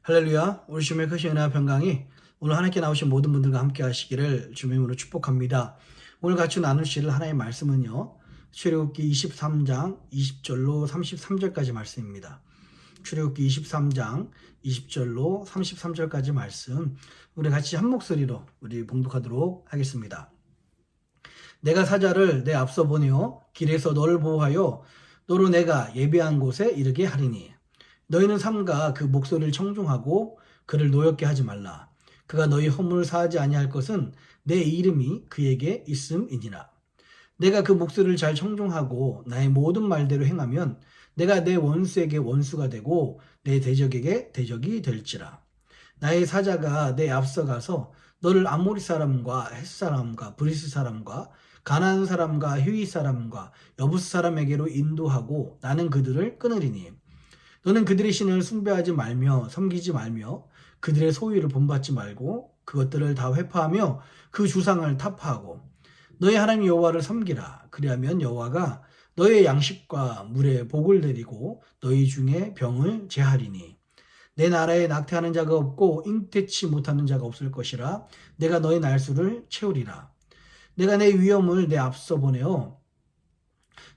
할렐루야. 우리 주님의 크신 은혜와 평강이 오늘 하나님께 나오신 모든 분들과 함께 하시기를 주님의 이름으로 축복합니다. 오늘 같이 나누실 하나님의 말씀은요, 출애굽기 23장 20절로 33절까지 말씀입니다. 출애굽기 23장 20절로 33절까지 말씀, 우리 같이 한 목소리로 우리 봉독하도록 하겠습니다. 내가 사자를 내 앞서 보내어 길에서 너를 보호하여 너로 내가 예비한 곳에 이르게 하리니 너희는 삼가 그 목소리를 청중하고 그를 노엽게 하지 말라. 그가 너희 허물을 사하지 아니할 것은 내 이름이 그에게 있음이니라. 내가 그 목소리를 잘 청중하고 나의 모든 말대로 행하면 내가 내 원수에게 원수가 되고 내 대적에게 대적이 될지라. 나의 사자가 내 앞서 가서 너를 아모리 사람과 헷 사람과 브리스 사람과 가나안 사람과 히위 사람과 여부스 사람에게로 인도하고 나는 그들을 끊으리니 너는 그들의 신을 숭배하지 말며 섬기지 말며 그들의 소유를 본받지 말고 그것들을 다 회파하며 그 주상을 타파하고 너희 하나님 여호와를 섬기라. 그리하면 여호와가 너의 양식과 물에 복을 내리고 너희 중에 병을 제하리니 내 나라에 낙태하는 자가 없고 잉태치 못하는 자가 없을 것이라. 내가 너의 날수를 채우리라. 내가 내 위엄을 내 앞서 보내어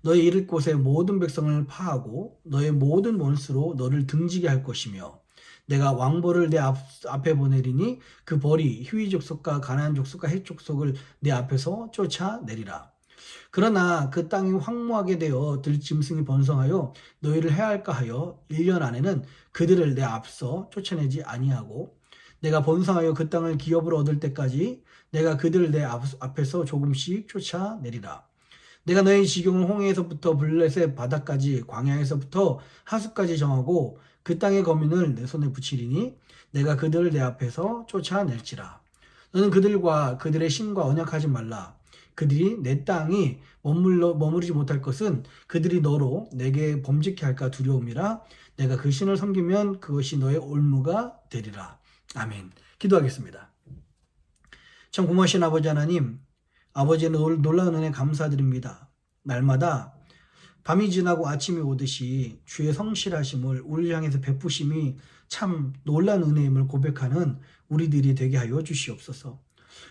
너의 이를 곳의 모든 백성을 파하고 너의 모든 원수로 너를 등지게 할 것이며 내가 왕벌을 내 앞에 보내리니 그 벌이 히위 족속과 가나안 족속과 헷 족속을 내 앞에서 쫓아내리라. 그러나 그 땅이 황무하게 되어 들짐승이 번성하여 너희를 해할까 하여 1년 안에는 그들을 내 앞서 쫓아내지 아니하고 내가 번성하여 그 땅을 기업으로 얻을 때까지 내가 그들을 내 앞에서 조금씩 쫓아내리라. 내가 너의 지경을 홍해에서부터 블레셋 바다까지 광야에서부터 하수까지 정하고 그 땅의 거민을 내 손에 붙이리니 내가 그들을 내 앞에서 쫓아낼지라. 너는 그들과 그들의 신과 언약하지 말라. 그들이 내 땅이 머무르지 못할 것은 그들이 너로 내게 범죄케 할까 두려움이라. 내가 그 신을 섬기면 그것이 너의 올무가 되리라. 아멘. 기도하겠습니다. 참 고마우신 아버지 하나님, 아버지의 놀라운 은혜 감사드립니다. 날마다 밤이 지나고 아침이 오듯이 주의 성실하심을 우리를 향해서 베푸심이 참 놀라운 은혜임을 고백하는 우리들이 되게 하여 주시옵소서.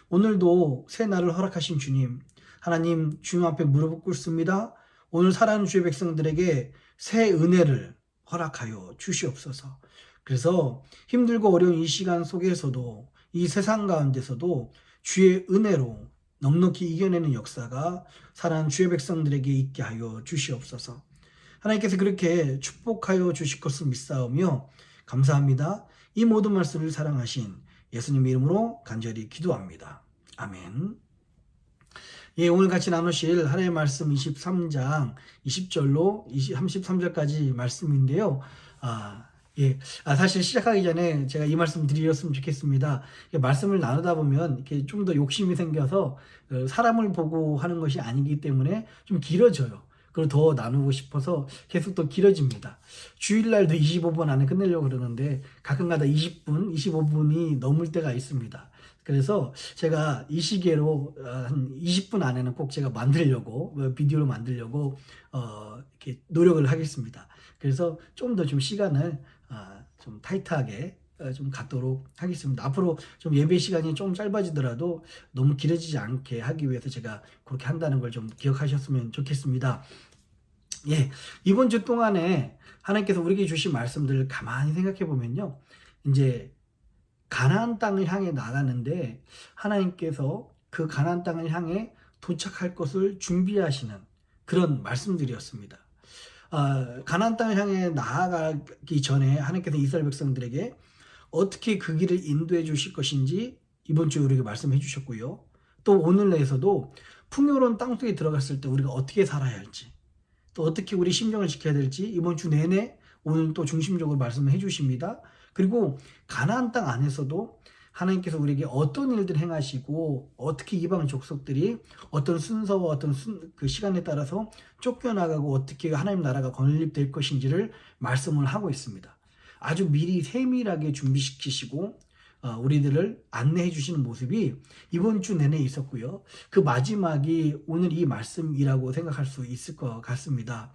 오늘도 새 날을 허락하신 주님, 하나님 주님 앞에 무릎을 꿇습니다. 오늘 살아가는 주의 백성들에게 새 은혜를 허락하여 주시옵소서. 그래서 힘들고 어려운 이 시간 속에서도 이 세상 가운데서도 주의 은혜로 넉넉히 이겨내는 역사가 살아가는 주의 백성들에게 있게 하여 주시옵소서. 하나님께서 그렇게 축복하여 주실 것을 믿사오며 감사합니다. 이 모든 말씀을 사랑하신 예수님 이름으로 간절히 기도합니다. 아멘. 예, 오늘 같이 나누실 하나님의 말씀 23장 20절로 33절까지 말씀인데요. 사실 시작하기 전에 제가 이 말씀 드렸으면 좋겠습니다. 말씀을 나누다 보면 이렇게 좀 더 욕심이 생겨서 사람을 보고 하는 것이 아니기 때문에 좀 길어져요. 그리고 더 나누고 싶어서 계속 또 길어집니다. 주일날도 25분 안에 끝내려고 그러는데 가끔가다 20분, 25분이 넘을 때가 있습니다. 그래서 제가 이 시계로 한 20분 안에는 꼭 제가 만들려고, 비디오로 만들려고 이렇게 노력을 하겠습니다. 그래서 좀 더 좀 시간을 좀 타이트하게 좀 갖도록 하겠습니다. 앞으로 좀 예배 시간이 좀 짧아지더라도 너무 길어지지 않게 하기 위해서 제가 그렇게 한다는 걸 좀 기억하셨으면 좋겠습니다. 예, 이번 주 동안에 하나님께서 우리에게 주신 말씀들을 가만히 생각해 보면요, 이제 가나안 땅을 향해 나가는데 하나님께서 그 가나안 땅을 향해 도착할 것을 준비하시는 그런 말씀들이었습니다. 가나안 땅을 향해 나아가기 전에 하나님께서 이스라엘 백성들에게 어떻게 그 길을 인도해 주실 것인지 이번 주에 우리에게 말씀해 주셨고요. 또 오늘 내에서도 풍요로운 땅 속에 들어갔을 때 우리가 어떻게 살아야 할지, 또 어떻게 우리 심정을 지켜야 될지 이번 주 내내 오늘 또 중심적으로 말씀을 해 주십니다. 그리고 가나안 땅 안에서도 하나님께서 우리에게 어떤 일들을 행하시고 어떻게 이방 족속들이 어떤 순서와 어떤 그 시간에 따라서 쫓겨나가고 어떻게 하나님 나라가 건립될 것인지를 말씀을 하고 있습니다. 아주 미리 세밀하게 준비시키시고 우리들을 안내해 주시는 모습이 이번 주 내내 있었고요. 그 마지막이 오늘 이 말씀이라고 생각할 수 있을 것 같습니다.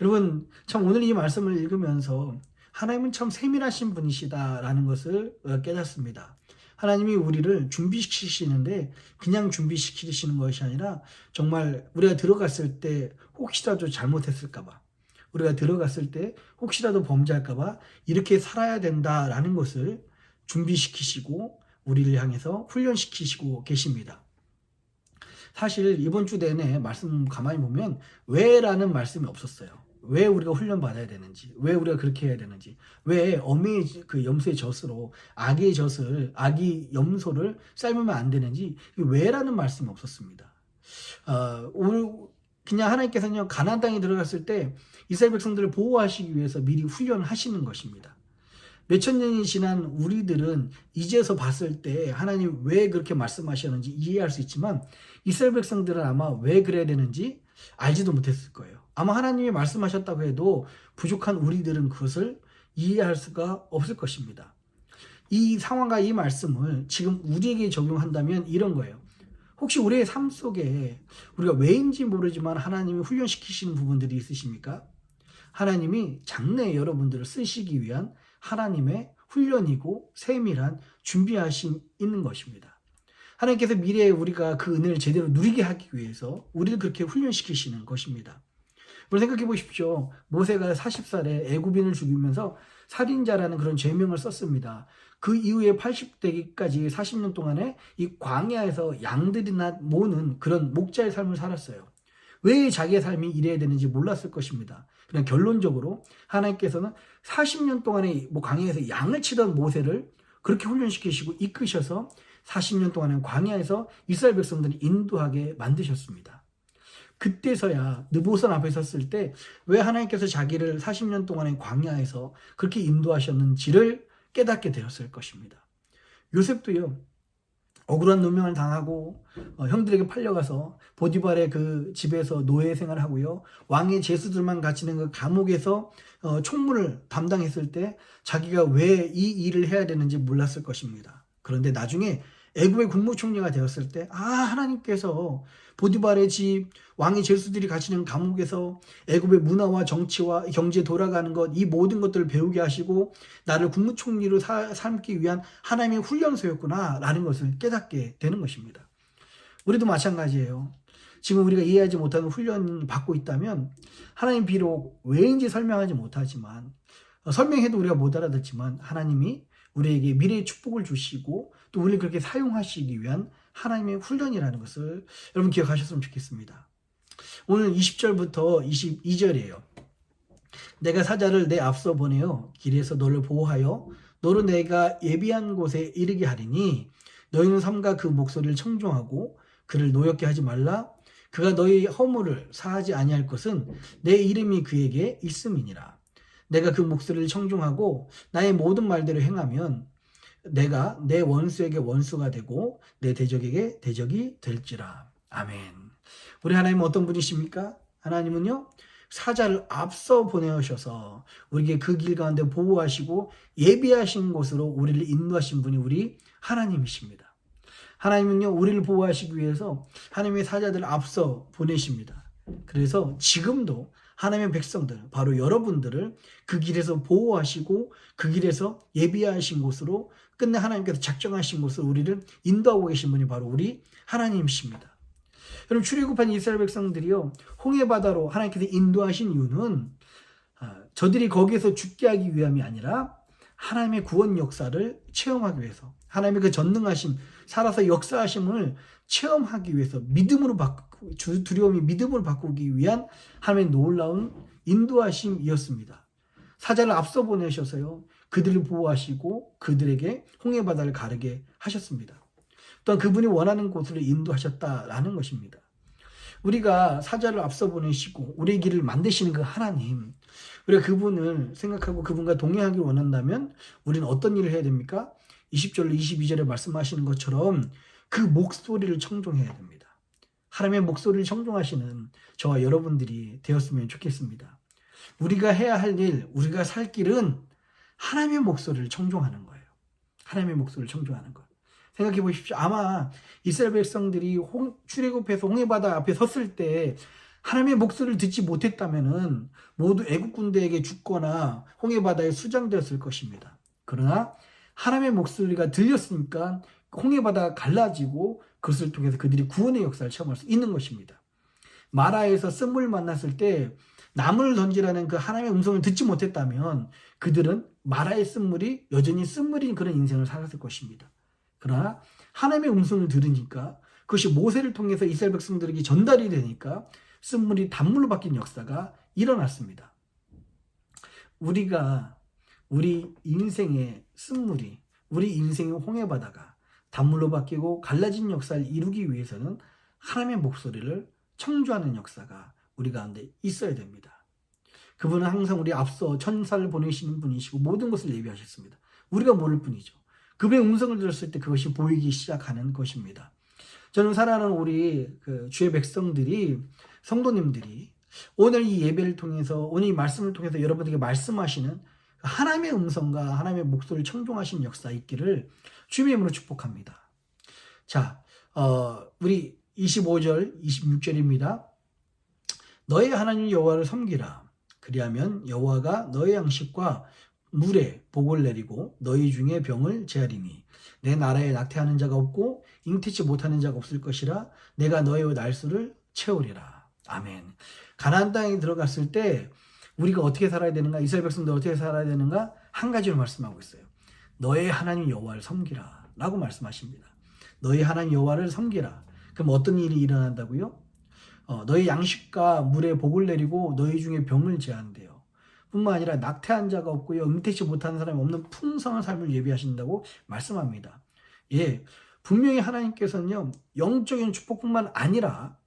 여러분, 참 오늘 이 말씀을 읽으면서 하나님은 참 세밀하신 분이시다라는 것을 깨닫습니다. 하나님이 우리를 준비시키시는데 그냥 준비시키시는 것이 아니라 정말 우리가 들어갔을 때 혹시라도 잘못했을까봐, 우리가 들어갔을 때 혹시라도 범죄할까봐 이렇게 살아야 된다라는 것을 준비시키시고 우리를 향해서 훈련시키시고 계십니다. 사실 이번 주 내내 말씀 가만히 보면 왜라는 말씀이 없었어요. 왜 우리가 훈련받아야 되는지, 왜 우리가 그렇게 해야 되는지, 왜 어미의 그 염소의 젖으로 아기 염소를 삶으면 안 되는지, 왜라는 말씀이 없었습니다. 오늘 그냥 하나님께서는 가나안 땅에 들어갔을 때 이스라엘 백성들을 보호하시기 위해서 미리 훈련하시는 것입니다. 몇천 년이 지난 우리들은 이제서 봤을 때 하나님 왜 그렇게 말씀하셨는지 이해할 수 있지만 이스라엘 백성들은 아마 왜 그래야 되는지 알지도 못했을 거예요. 아마 하나님이 말씀하셨다고 해도 부족한 우리들은 그것을 이해할 수가 없을 것입니다. 이 상황과 이 말씀을 지금 우리에게 적용한다면 이런 거예요. 혹시 우리의 삶 속에 우리가 왜인지 모르지만 하나님이 훈련시키시는 부분들이 있으십니까? 하나님이 장래에 여러분들을 쓰시기 위한 하나님의 훈련이고 세밀한 준비하심 있는 것입니다. 하나님께서 미래에 우리가 그 은혜를 제대로 누리게 하기 위해서 우리를 그렇게 훈련시키시는 것입니다. 우리 생각해 보십시오. 모세가 40살에 애굽인을 죽이면서 살인자라는 그런 죄명을 썼습니다. 그 이후에 80대기까지 40년 동안에 이 광야에서 양들이나 모는 그런 목자의 삶을 살았어요. 왜 자기의 삶이 이래야 되는지 몰랐을 것입니다. 그냥 결론적으로 하나님께서는 40년 동안에 광야에서 양을 치던 모세를 그렇게 훈련시키시고 이끄셔서 40년 동안에 광야에서 이스라엘 백성들을 인도하게 만드셨습니다. 그때서야 느보선 앞에 섰을 때 왜 하나님께서 자기를 40년 동안의 광야에서 그렇게 인도하셨는지를 깨닫게 되었을 것입니다. 요셉도요, 억울한 누명을 당하고 형들에게 팔려가서 보디발의 그 집에서 노예 생활을 하고요, 왕의 제수들만 갇히는 그 감옥에서 총무를 담당했을 때 자기가 왜 이 일을 해야 되는지 몰랐을 것입니다. 그런데 나중에 애굽의 국무총리가 되었을 때 하나님께서 보디발의 집, 왕의 제수들이 갇히는 감옥에서 애굽의 문화와 정치와 경제 돌아가는 것, 이 모든 것들을 배우게 하시고 나를 국무총리로 삼기 위한 하나님의 훈련소였구나 라는 것을 깨닫게 되는 것입니다. 우리도 마찬가지예요. 지금 우리가 이해하지 못하는 훈련을 받고 있다면 하나님 비록 왜인지 설명하지 못하지만 설명해도 우리가 못 알아듣지만 하나님이 우리에게 미래의 축복을 주시고 또 우리를 그렇게 사용하시기 위한 하나님의 훈련이라는 것을 여러분 기억하셨으면 좋겠습니다. 오늘 20절부터 22절이에요. 내가 사자를 내 앞서 보내어 길에서 너를 보호하여 너로 내가 예비한 곳에 이르게 하리니 너희는 삼가 그 목소리를 청종하고 그를 노엽게 하지 말라. 그가 너희 허물을 사하지 아니할 것은 내 이름이 그에게 있음이니라. 내가 그 목소리를 청종하고 나의 모든 말대로 행하면 내가 내 원수에게 원수가 되고 내 대적에게 대적이 될지라. 아멘. 우리 하나님은 어떤 분이십니까? 하나님은요, 사자를 앞서 보내셔서 우리에게 그 길 가운데 보호하시고 예비하신 곳으로 우리를 인도하신 분이 우리 하나님이십니다. 하나님은요, 우리를 보호하시기 위해서 하나님의 사자들을 앞서 보내십니다. 그래서 지금도 하나님의 백성들, 바로 여러분들을 그 길에서 보호하시고 그 길에서 예비하신 곳으로 끝내 하나님께서 작정하신 곳으로 우리를 인도하고 계신 분이 바로 우리 하나님이십니다. 여러분, 출애굽한 이스라엘 백성들이요, 홍해바다로 하나님께서 인도하신 이유는 저들이 거기에서 죽게 하기 위함이 아니라 하나님의 구원 역사를 체험하기 위해서, 하나님의 그 전능하심, 살아서 역사하심을 체험하기 위해서 믿음으로 두려움이 믿음으로 바꾸기 위한 하나님의 놀라운 인도하심이었습니다. 사자를 앞서 보내셔서요, 그들을 보호하시고 그들에게 홍해바다를 가르게 하셨습니다. 또한 그분이 원하는 곳으로 인도하셨다라는 것입니다. 우리가 사자를 앞서 보내시고 우리의 길을 만드시는 그 하나님, 우리가 그분을 생각하고 그분과 동행하길 원한다면 우리는 어떤 일을 해야 됩니까? 20절로 22절에 말씀하시는 것처럼 그 목소리를 청종해야 됩니다. 하나님의 목소리를 청종하시는 저와 여러분들이 되었으면 좋겠습니다. 우리가 해야 할 일, 우리가 살 길은 하나님의 목소리를 청종하는 거예요. 하나님의 목소리를 청종하는 것. 생각해 보십시오. 아마 이스라엘 백성들이 출애굽해서 홍해바다 앞에 섰을 때 하나님의 목소리를 듣지 못했다면은 모두 애국 군대에게 죽거나 홍해바다에 수장되었을 것입니다. 그러나 하나님의 목소리가 들렸으니까 홍해바다가 갈라지고 그것을 통해서 그들이 구원의 역사를 체험할 수 있는 것입니다. 마라에서 쓴물을 만났을 때 나무를 던지라는 그 하나님의 음성을 듣지 못했다면 그들은 마라의 쓴물이 여전히 쓴물인 그런 인생을 살았을 것입니다. 그러나 하나님의 음성을 들으니까 그것이 모세를 통해서 이스라엘 백성들에게 전달이 되니까 쓴물이 단물로 바뀐 역사가 일어났습니다. 우리가 우리 인생의 쓴물이 우리 인생의 홍해바다가 단물로 바뀌고 갈라진 역사를 이루기 위해서는 하나님의 목소리를 청주하는 역사가 우리 가운데 있어야 됩니다. 그분은 항상 우리 앞서 천사를 보내시는 분이시고 모든 것을 예비하셨습니다. 우리가 모를 뿐이죠. 그분의 음성을 들었을 때 그것이 보이기 시작하는 것입니다. 저는 사랑하는 우리 주의 백성들이 성도님들이 오늘 이 예배를 통해서 오늘 이 말씀을 통해서 여러분에게 말씀하시는 하나님의 음성과 하나님의 목소리를 청종하시는 역사 있기를 주님의 이름으로 축복합니다. 자, 우리 25절, 26절입니다. 너의 하나님 여호와를 섬기라. 그리하면 여호와가 너의 양식과 물에 복을 내리고 너희 중에 병을 제하리니 내 나라에 낙태하는 자가 없고 잉태치 못하는 자가 없을 것이라. 내가 너의 날수를 채우리라. 아멘. 가나안 땅에 들어갔을 때 우리가 어떻게 살아야 되는가, 이스라엘 백성들 어떻게 살아야 되는가 한 가지로 말씀하고 있어요. 너의 하나님 여호와를 섬기라 라고 말씀하십니다. 너의 하나님 여호와를 섬기라. 그럼 어떤 일이 일어난다고요? 너의 양식과 물에 복을 내리고 너희 중에 병을 제한대요. 뿐만 아니라 낙태한 자가 없고요, 잉태치 못하는 사람이 없는 풍성한 삶을 예비하신다고 말씀합니다. 예, 분명히 하나님께서는요, 영적인 축복뿐만 아니라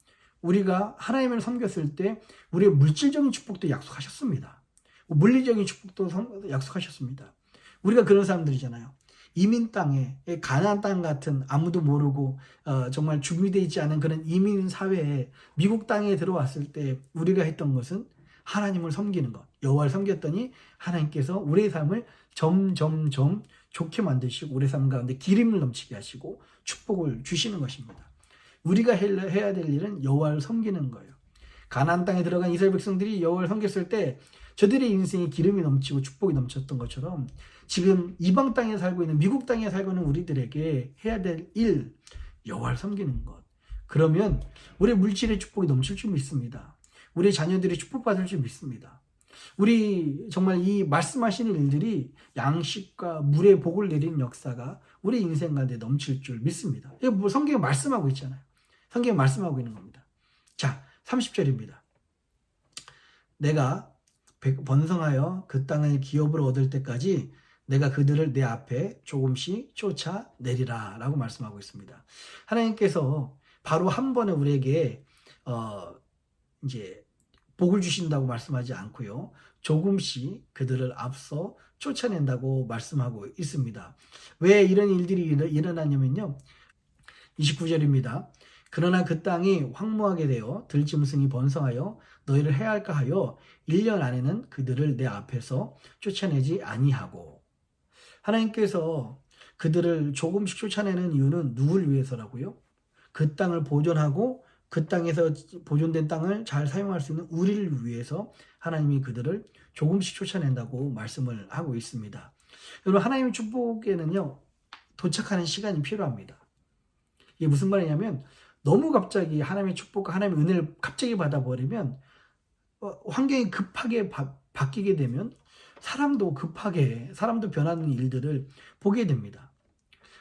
우리가 하나님을 섬겼을 때 우리의 물질적인 축복도 약속하셨습니다. 물리적인 축복도 약속하셨습니다. 우리가 그런 사람들이잖아요. 이민 땅에, 가나안 땅 같은 아무도 모르고 정말 준비되어 있지 않은 그런 이민 사회에 미국 땅에 들어왔을 때 우리가 했던 것은 하나님을 섬기는 것. 여호와를 섬겼더니 하나님께서 우리의 삶을 점점점 좋게 만드시고 우리의 삶 가운데 기름을 넘치게 하시고 축복을 주시는 것입니다. 우리가 해야 될 일은 여호와를 섬기는 거예요. 가나안 땅에 들어간 이스라엘 백성들이 여호와를 섬겼을 때 저들의 인생에 기름이 넘치고 축복이 넘쳤던 것처럼 지금 이방 땅에 살고 있는 미국 땅에 살고 있는 우리들에게 해야 될 일, 여호와를 섬기는 것. 그러면 우리의 물질의 축복이 넘칠 줄 믿습니다. 우리 자녀들이 축복받을 줄 믿습니다. 우리 정말 이 말씀하시는 일들이 양식과 물의 복을 내리는 역사가 우리 인생 가운데 넘칠 줄 믿습니다. 이거 뭐 성경에 말씀하고 있잖아요. 성경에 말씀하고 있는 겁니다. 자, 30절입니다. 내가 번성하여 그 땅을 기업으로 얻을 때까지 내가 그들을 내 앞에 조금씩 쫓아내리라 라고 말씀하고 있습니다. 하나님께서 바로 한 번에 우리에게 이제 복을 주신다고 말씀하지 않고요. 조금씩 그들을 앞서 쫓아낸다고 말씀하고 있습니다. 왜 이런 일들이 일어나냐면요. 29절입니다. 그러나 그 땅이 황무하게 되어 들짐승이 번성하여 너희를 해할까 하여 1년 안에는 그들을 내 앞에서 쫓아내지 아니하고. 하나님께서 그들을 조금씩 쫓아내는 이유는 누굴 위해서라고요? 그 땅을 보존하고 그 땅에서 보존된 땅을 잘 사용할 수 있는 우리를 위해서 하나님이 그들을 조금씩 쫓아낸다고 말씀을 하고 있습니다. 여러분, 하나님의 축복에는요, 도착하는 시간이 필요합니다. 이게 무슨 말이냐면 너무 갑자기 하나님의 축복과 하나님의 은혜를 갑자기 받아버리면 환경이 급하게 바뀌게 되면 사람도 변하는 일들을 보게 됩니다.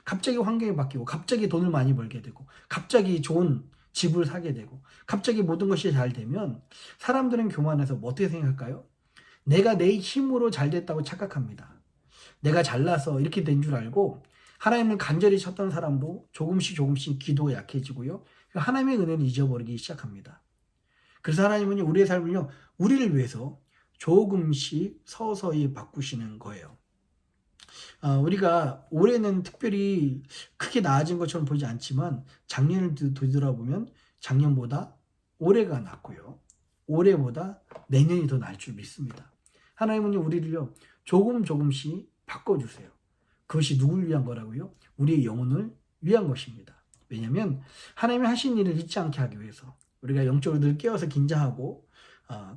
갑자기 환경이 바뀌고 갑자기 돈을 많이 벌게 되고 갑자기 좋은 집을 사게 되고 갑자기 모든 것이 잘 되면 사람들은 교만해서 뭐 어떻게 생각할까요? 내가 내 힘으로 잘 됐다고 착각합니다. 내가 잘나서 이렇게 된 줄 알고 하나님을 간절히 찾던 사람도 조금씩 기도가 약해지고요. 하나님의 은혜를 잊어버리기 시작합니다. 그래서 하나님은 우리의 삶을요, 우리를 위해서 조금씩 서서히 바꾸시는 거예요. 우리가 올해는 특별히 크게 나아진 것처럼 보이지 않지만 작년을 뒤돌아보면 작년보다 올해가 낫고요. 올해보다 내년이 더 나을 줄 믿습니다. 하나님은 우리를요, 조금씩 바꿔주세요. 그것이 누굴 위한 거라고요? 우리의 영혼을 위한 것입니다. 왜냐하면 하나님이 하신 일을 잊지 않게 하기 위해서, 우리가 영적으로 늘 깨어서 긴장하고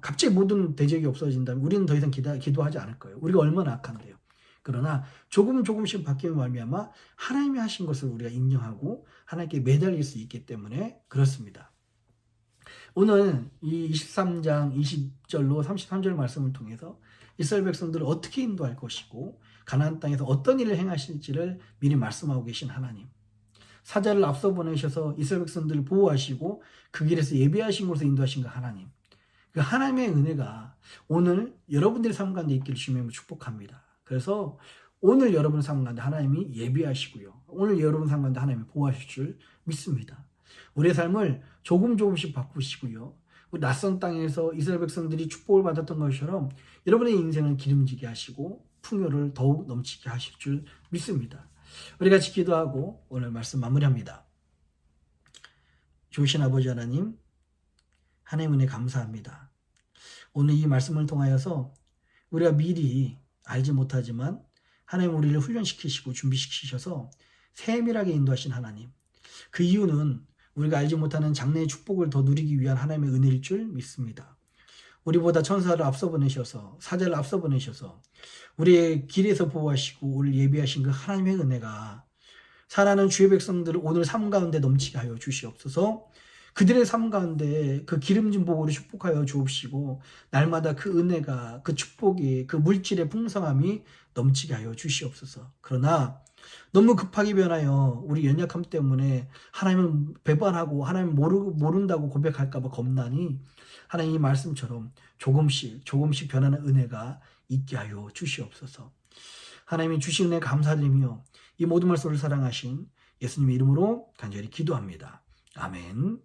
갑자기 모든 대적이 없어진다면 우리는 더 이상 기도하지 않을 거예요. 우리가 얼마나 악한데요. 그러나 조금씩 바뀌면 말미암아 하나님이 하신 것을 우리가 인정하고 하나님께 매달릴 수 있기 때문에 그렇습니다. 오늘 이 23장 20절로 33절 말씀을 통해서 이스라엘 백성들을 어떻게 인도할 것이고 가나안 땅에서 어떤 일을 행하실지를 미리 말씀하고 계신 하나님. 사자를 앞서 보내셔서 이스라엘 백성들을 보호하시고 그 길에서 예비하신 곳에 인도하신 그 하나님. 그 하나님의 은혜가 오늘 여러분들의 삶 가운데 있기를 주님으로 축복합니다. 그래서 오늘 여러분의 삶 가운데 하나님이 예비하시고요. 오늘 여러분 삶 가운데 하나님이 보호하실 줄 믿습니다. 우리의 삶을 조금씩 바꾸시고요. 우리 낯선 땅에서 이스라엘 백성들이 축복을 받았던 것처럼 여러분의 인생을 기름지게 하시고 풍요를 더욱 넘치게 하실 줄 믿습니다. 우리 같이 기도하고 오늘 말씀 마무리합니다. 좋으신 아버지 하나님, 하나님 은혜 감사합니다. 오늘 이 말씀을 통하여서 우리가 미리 알지 못하지만 하나님 우리를 훈련시키시고 준비시키셔서 세밀하게 인도하신 하나님. 그 이유는 우리가 알지 못하는 장래의 축복을 더 누리기 위한 하나님의 은혜일 줄 믿습니다. 우리보다 천사를 앞서 보내셔서 사자를 앞서 보내셔서 우리의 길에서 보호하시고 우리를 예비하신 그 하나님의 은혜가 사랑하는 주의 백성들을 오늘 삶 가운데 넘치게 하여 주시옵소서. 그들의 삶 가운데 그 기름진 복으로 축복하여 주옵시고 날마다 그 은혜가 그 축복이 그 물질의 풍성함이 넘치게 하여 주시옵소서. 그러나 너무 급하게 변하여 우리 연약함 때문에 하나님을 배반하고 하나님 모른다고 고백할까 봐 겁나니 하나님 이 말씀처럼 조금씩 변하는 은혜가 있게 하여 주시옵소서. 하나님이 주신 은혜 감사드리며 이 모든 말씀을 사랑하신 예수님의 이름으로 간절히 기도합니다. 아멘.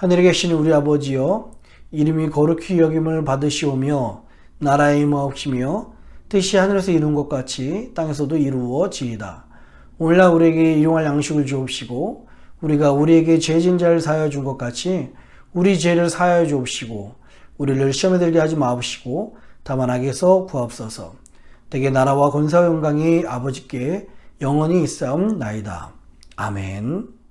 하늘에 계신 우리 아버지여, 이름이 거룩히 여김을 받으시오며 나라의 임하옵시며 뜻이 하늘에서 이룬 것 같이 땅에서도 이루어지이다. 오늘날 우리에게 일용할 양식을 주옵시고 우리가 우리에게 죄진 자를 사하여 준 것 같이 우리 죄를 사하여 주옵시고 우리를 시험에 들게 하지 마옵시고 다만 악에서 구하옵소서. 대개 나라와 권세와 영광이 아버지께 영원히 있사옵나이다. 아멘.